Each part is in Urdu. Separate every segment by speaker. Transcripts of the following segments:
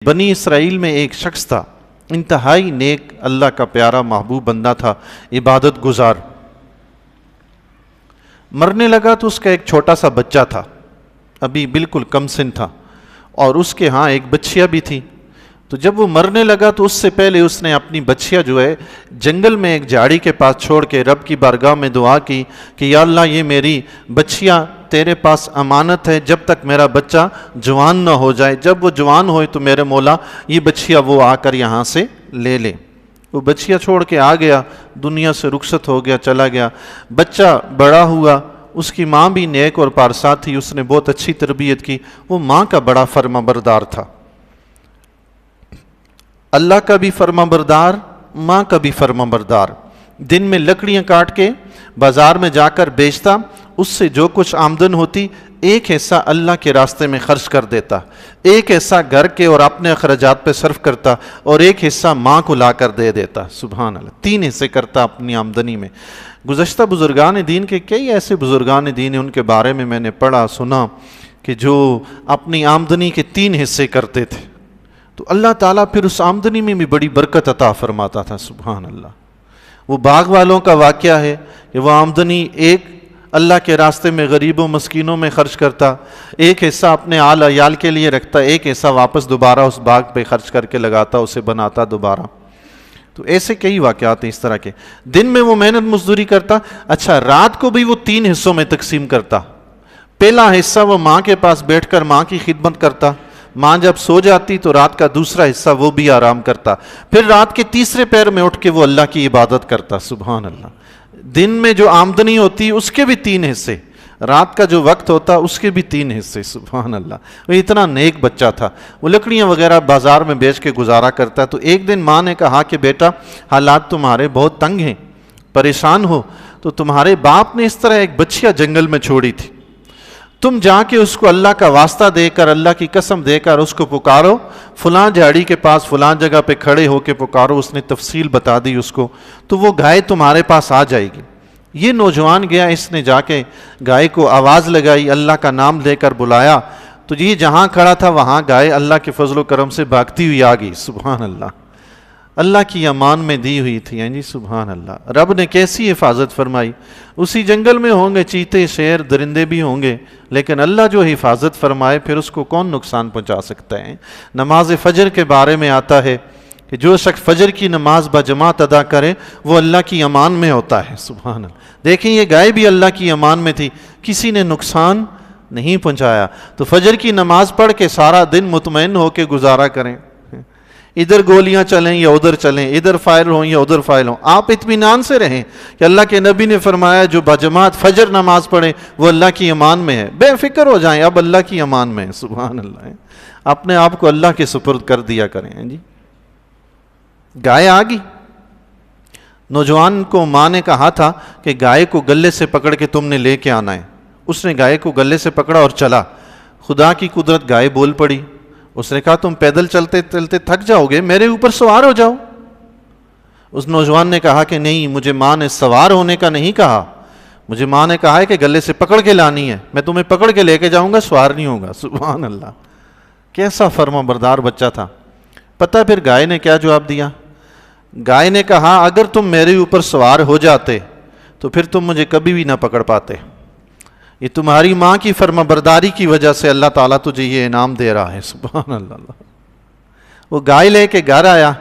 Speaker 1: بنی اسرائیل میں ایک شخص تھا، انتہائی نیک، اللہ کا پیارا محبوب بندہ تھا، عبادت گزار۔ مرنے لگا تو اس کا ایک چھوٹا سا بچہ تھا، ابھی بالکل کم سن تھا، اور اس کے ہاں ایک بچیا بھی تھی۔ تو جب وہ مرنے لگا تو اس سے پہلے اس نے اپنی بچیا جو ہے جنگل میں ایک جھاڑی کے پاس چھوڑ کے رب کی بارگاہ میں دعا کی کہ یا اللہ یہ میری بچیا تیرے پاس امانت ہے، جب تک میرا بچہ جوان نہ ہو جائے، جب وہ جوان ہوئے تو میرے مولا یہ بچیا وہ آ کر یہاں سے لے لے۔ وہ بچیا چھوڑ کے آ گیا، دنیا سے رخصت ہو گیا، چلا گیا۔ بچہ بڑا ہوا، اس کی ماں بھی نیک اور پارسا تھی، اس نے بہت اچھی تربیت کی، وہ ماں کا بڑا فرما بردار تھا، اللہ کا بھی فرما بردار، ماں کا بھی فرما بردار۔ دن میں لکڑیاں کاٹ کے بازار میں جا کر بیچتا، اس سے جو کچھ آمدن ہوتی ایک حصہ اللہ کے راستے میں خرچ کر دیتا، ایک حصہ گھر کے اور اپنے اخراجات پہ صرف کرتا، اور ایک حصہ ماں کو لا کر دے دیتا۔ سبحان اللہ، 3 حصے کرتا اپنی آمدنی میں۔ گزشتہ بزرگان دین کے کئی ایسے بزرگان دین ہیں، ان کے بارے میں میں نے پڑھا سنا کہ جو اپنی آمدنی کے 3 حصے کرتے تھے، تو اللہ تعالیٰ پھر اس آمدنی میں بھی بڑی برکت عطا فرماتا تھا۔ سبحان اللہ۔ وہ باغ والوں کا واقعہ ہے کہ وہ آمدنی ایک اللہ کے راستے میں غریبوں مسکینوں میں خرچ کرتا، ایک حصہ اپنے آل عیال کے لیے رکھتا، ایک حصہ واپس دوبارہ اس باغ پہ خرچ کر کے لگاتا، اسے بناتا دوبارہ۔ تو ایسے کئی واقعات ہیں اس طرح کے۔ دن میں وہ محنت مزدوری کرتا، اچھا رات کو بھی وہ 3 حصوں میں تقسیم کرتا۔ پہلا حصہ وہ ماں کے پاس بیٹھ کر ماں کی خدمت کرتا، ماں جب سو جاتی تو رات کا دوسرا حصہ وہ بھی آرام کرتا، پھر رات کے تیسرے پہر میں اٹھ کے وہ اللہ کی عبادت کرتا۔ سبحان اللہ۔ دن میں جو آمدنی ہوتی اس کے بھی 3 حصے، رات کا جو وقت ہوتا اس کے بھی 3 حصے۔ سبحان اللہ۔ وہ اتنا نیک بچہ تھا، وہ لکڑیاں وغیرہ بازار میں بیچ کے گزارا کرتا۔ تو ایک دن ماں نے کہا کہ بیٹا حالات تمہارے بہت تنگ ہیں، پریشان ہو، تو تمہارے باپ نے اس طرح ایک بچیا جنگل میں چھوڑی تھی، تم جا کے اس کو اللہ کا واسطہ دے کر، اللہ کی قسم دے کر اس کو پکارو، فلاں جھاڑی کے پاس فلاں جگہ پہ کھڑے ہو کے پکارو۔ اس نے تفصیل بتا دی اس کو، تو وہ گائے تمہارے پاس آ جائے گی۔ یہ نوجوان گیا، اس نے جا کے گائے کو آواز لگائی، اللہ کا نام لے کر بلایا، تو یہ جہاں کھڑا تھا وہاں گائے اللہ کے فضل و کرم سے بھاگتی ہوئی آ گئی۔ سبحان اللہ۔ اللہ کی امان میں دی ہوئی تھی، جی سبحان اللہ۔ رب نے کیسی حفاظت فرمائی۔ اسی جنگل میں ہوں گے چیتے، شیر، درندے بھی ہوں گے، لیکن اللہ جو حفاظت فرمائے پھر اس کو کون نقصان پہنچا سکتا ہے۔ نماز فجر کے بارے میں آتا ہے کہ جو شخص فجر کی نماز بجماعت ادا کرے وہ اللہ کی امان میں ہوتا ہے۔ سبحان اللہ۔ دیکھیں یہ گائے بھی اللہ کی امان میں تھی، کسی نے نقصان نہیں پہنچایا۔ تو فجر کی نماز پڑھ کے سارا دن مطمئن ہو کے گزارا کریں، ادھر گولیاں چلیں یا ادھر چلیں، ادھر فائر ہوں یا ادھر فائر ہوں، آپ اطمینان سے رہیں کہ اللہ کے نبی نے فرمایا جو بجماعت فجر نماز پڑھے وہ اللہ کی امان میں ہے۔ بے فکر ہو جائیں، اب اللہ کی امان میں ہے۔ سبحان اللہ۔ اپنے آپ کو اللہ کے سپرد کر دیا کریں۔ جی گائے آ گئی، نوجوان کو ماں نے کہا تھا کہ گائے کو گلے سے پکڑ کے تم نے لے کے آنا ہے۔ اس نے گائے کو گلے سے پکڑا اور چلا۔ خدا کی قدرت، گائے بول پڑی۔ اس نے کہا تم پیدل چلتے چلتے تھک جاؤ گے، میرے اوپر سوار ہو جاؤ۔ اس نوجوان نے کہا کہ نہیں، مجھے ماں نے سوار ہونے کا نہیں کہا، مجھے ماں نے کہا ہے کہ گلے سے پکڑ کے لانی ہے، میں تمہیں پکڑ کے لے کے جاؤں گا، سوار نہیں ہوگا۔ سبحان اللہ۔ کیسا فرما بردار بچہ تھا۔ پتہ پھر گائے نے کیا جواب دیا؟ گائے نے کہا اگر تم میرے اوپر سوار ہو جاتے تو پھر تم مجھے کبھی بھی نہ پکڑ پاتے، یہ تمہاری ماں کی فرما برداری کی وجہ سے اللہ تعالیٰ تجھے یہ انعام دے رہا ہے۔ سبحان اللہ۔ وہ گائے لے کے گھر آیا،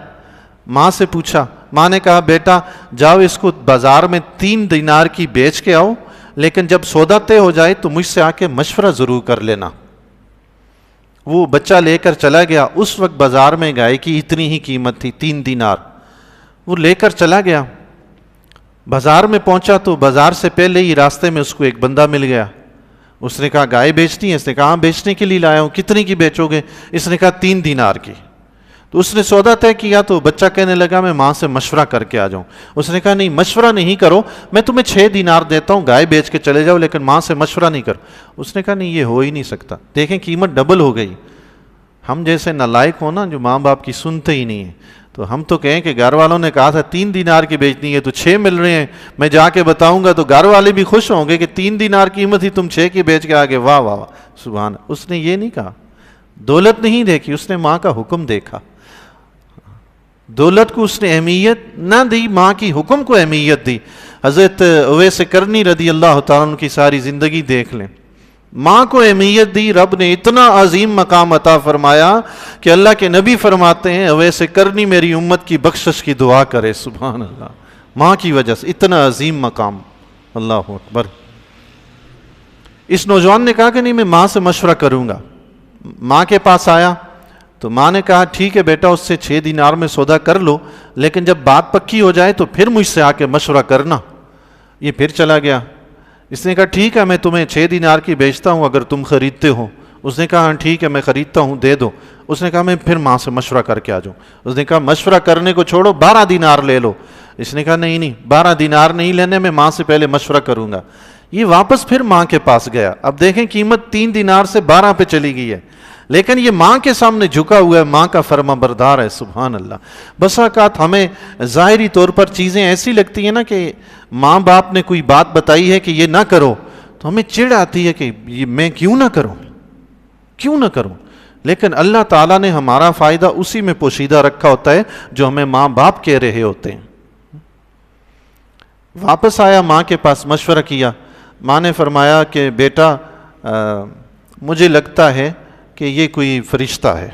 Speaker 1: ماں سے پوچھا، ماں نے کہا بیٹا جاؤ اس کو بازار میں 3 دینار کی بیچ کے آؤ، لیکن جب سودا طے ہو جائے تو مجھ سے آ کے مشورہ ضرور کر لینا۔ وہ بچہ لے کر چلا گیا۔ اس وقت بازار میں گائے کی اتنی ہی قیمت تھی، 3 دینار۔ وہ لے کر چلا گیا، بازار میں پہنچا تو بازار سے پہلے ہی راستے میں اس کو ایک بندہ مل گیا۔ اس نے کہا گائے بیچنی ہے؟ اس نے کہا ہاں بیچنے کے لیے لایا ہوں۔ کتنی کی بیچو گے؟ اس نے کہا 3 دینار کی۔ تو اس نے سودا طے کیا تو بچہ کہنے لگا میں ماں سے مشورہ کر کے آ جاؤں۔ اس نے کہا نہیں مشورہ نہیں کرو، میں تمہیں 6 دینار دیتا ہوں، گائے بیچ کے چلے جاؤ، لیکن ماں سے مشورہ نہیں کرو۔ اس نے کہا نہیں یہ ہو ہی نہیں سکتا۔ دیکھیں قیمت ڈبل ہو گئی۔ ہم جیسے نالائق ہو نا جو ماں باپ کی سنتے ہی نہیں ہیں، تو ہم تو کہیں کہ گھر والوں نے کہا تھا 3 دینار کی بیچنی ہے تو 6 مل رہے ہیں، میں جا کے بتاؤں گا تو گھر والے بھی خوش ہوں گے کہ 3 دینار قیمت ہی تم 6 کی بیچ کے آگے، واہ واہ واہ سبحان۔ اس نے یہ نہیں کہا، دولت نہیں دیکھی، اس نے ماں کا حکم دیکھا. دولت کو اس نے اہمیت نہ دی، ماں کی حکم کو اہمیت دی. حضرت اویس کرنی رضی اللہ تعالیٰ عنہ کی ساری زندگی دیکھ لیں، ماں کو اہمیت دی. رب نے اتنا عظیم مقام عطا فرمایا کہ اللہ کے نبی فرماتے ہیں اویس کرنی میری امت کی بخشش کی دعا کرے. سبحان اللہ، ماں کی وجہ سے اتنا عظیم مقام. اللہ اکبر. اس نوجوان نے کہا کہ نہیں، میں ماں سے مشورہ کروں گا. ماں کے پاس آیا تو ماں نے کہا ٹھیک ہے بیٹا، اس سے 6 دینار میں سودا کر لو، لیکن جب بات پکی ہو جائے تو پھر مجھ سے آ کے مشورہ کرنا. یہ پھر چلا گیا. اس نے کہا ٹھیک ہے، میں تمہیں 6 دینار کی بیچتا ہوں اگر تم خریدتے ہو. اس نے کہا ہاں ٹھیک ہے میں خریدتا ہوں، دے دو. اس نے کہا میں پھر ماں سے مشورہ کر کے آ جاؤں. اس نے کہا مشورہ کرنے کو چھوڑو، 12 دینار لے لو. اس نے کہا نہیں 12 دینار نہیں لینے، میں ماں سے پہلے مشورہ کروں گا. یہ واپس پھر ماں کے پاس گیا. اب دیکھیں قیمت 3 دینار سے 12 پہ چلی گئی ہے، لیکن یہ ماں کے سامنے جھکا ہوا ہے، ماں کا فرما بردار ہے. سبحان اللہ. بس اوقات ہمیں ظاہری طور پر چیزیں ایسی لگتی ہیں نا کہ ماں باپ نے کوئی بات بتائی ہے کہ یہ نہ کرو، تو ہمیں چڑ آتی ہے کہ یہ میں کیوں نہ کروں. لیکن اللہ تعالیٰ نے ہمارا فائدہ اسی میں پوشیدہ رکھا ہوتا ہے جو ہمیں ماں باپ کہہ رہے ہوتے ہیں. واپس آیا، ماں کے پاس مشورہ کیا. ماں نے فرمایا کہ بیٹا مجھے لگتا ہے کہ یہ کوئی فرشتہ ہے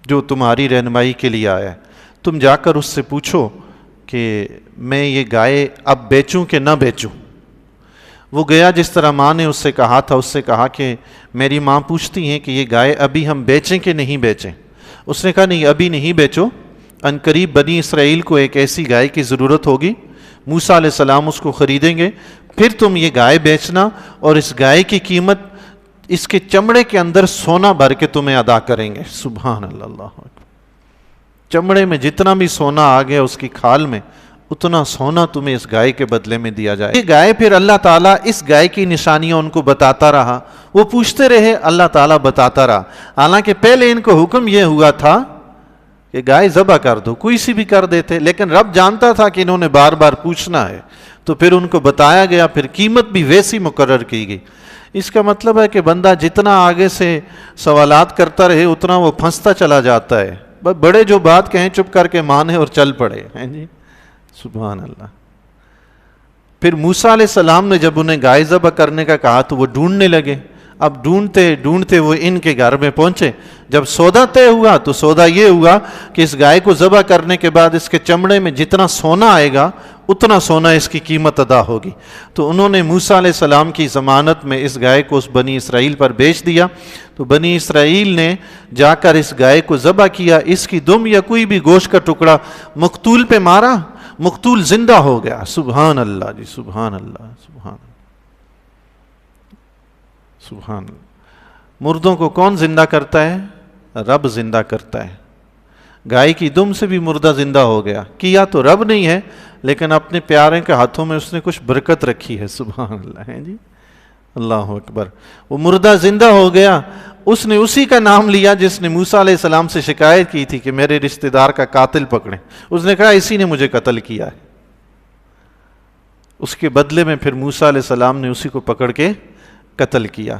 Speaker 1: جو تمہاری رہنمائی کے لیے آیا ہے. تم جا کر اس سے پوچھو کہ میں یہ گائے اب بیچوں کہ نہ بیچوں. وہ گیا جس طرح ماں نے اس سے کہا تھا. اس سے کہا کہ میری ماں پوچھتی ہیں کہ یہ گائے ابھی ہم بیچیں کہ نہیں بیچیں. اس نے کہا نہیں ابھی نہیں بیچو، ان قریب بنی اسرائیل کو ایک ایسی گائے کی ضرورت ہوگی، موسیٰ علیہ السلام اس کو خریدیں گے، پھر تم یہ گائے بیچنا اور اس گائے کی قیمت اس کے چمڑے کے اندر سونا بھر کے تمہیں ادا کریں گے. سبحان اللہ. اللہ چمڑے میں جتنا بھی سونا آ گیا اس کی کھال میں، اتنا سونا تمہیں اس گائے کے بدلے میں دیا جائے. یہ گائے پھر اللہ تعالیٰ اس گائے کی نشانیاں ان کو بتاتا رہا. وہ پوچھتے رہے، اللہ تعالیٰ بتاتا رہا. حالانکہ پہلے ان کو حکم یہ ہوا تھا کہ گائے ذبح کر دو، کوئی سی بھی کر دیتے، لیکن رب جانتا تھا کہ انہوں نے بار بار پوچھنا ہے، تو پھر ان کو بتایا گیا، پھر قیمت بھی ویسی مقرر کی گئی. اس کا مطلب ہے کہ بندہ جتنا آگے سے سوالات کرتا رہے اتنا وہ پھنستا چلا جاتا ہے. بڑے جو بات کہیں چپ کر کے مانے اور چل پڑے ہیں جی. سبحان اللہ. پھر موسیٰ علیہ السلام نے جب انہیں گائے ذبح کرنے کا کہا تو وہ ڈھونڈنے لگے. اب ڈھونڈتے وہ ان کے گھر میں پہنچے. جب سودا طے ہوا تو سودا یہ ہوا کہ اس گائے کو ذبح کرنے کے بعد اس کے چمڑے میں جتنا سونا آئے گا اتنا سونا اس کی قیمت ادا ہوگی. تو انہوں نے موسیٰ علیہ السلام کی ضمانت میں اس گائے کو اس بنی اسرائیل پر بیچ دیا. تو بنی اسرائیل نے جا کر اس گائے کو ذبح کیا. اس کی دم یا کوئی بھی گوشت کا ٹکڑا مقتول پہ مارا، مقتول زندہ ہو گیا. سبحان اللہ جی. سبحان اللہ. سبحان اللہ. مردوں کو کون زندہ کرتا ہے؟ رب زندہ کرتا ہے. گائے کی دم سے بھی مردہ زندہ ہو گیا. کیا تو رب نہیں ہے، لیکن اپنے پیارے کے ہاتھوں میں اس نے کچھ برکت رکھی ہے. سبحان اللہ ہے جی. اللہ اکبر. وہ مردہ زندہ ہو گیا. اس نے اسی کا نام لیا جس نے موسیٰ علیہ السلام سے شکایت کی تھی کہ میرے رشتہ دار کا قاتل پکڑیں. اس نے کہا اسی نے مجھے قتل کیا ہے. اس کے بدلے میں پھر موسیٰ علیہ السلام نے اسی کو پکڑ کے قتل کیا.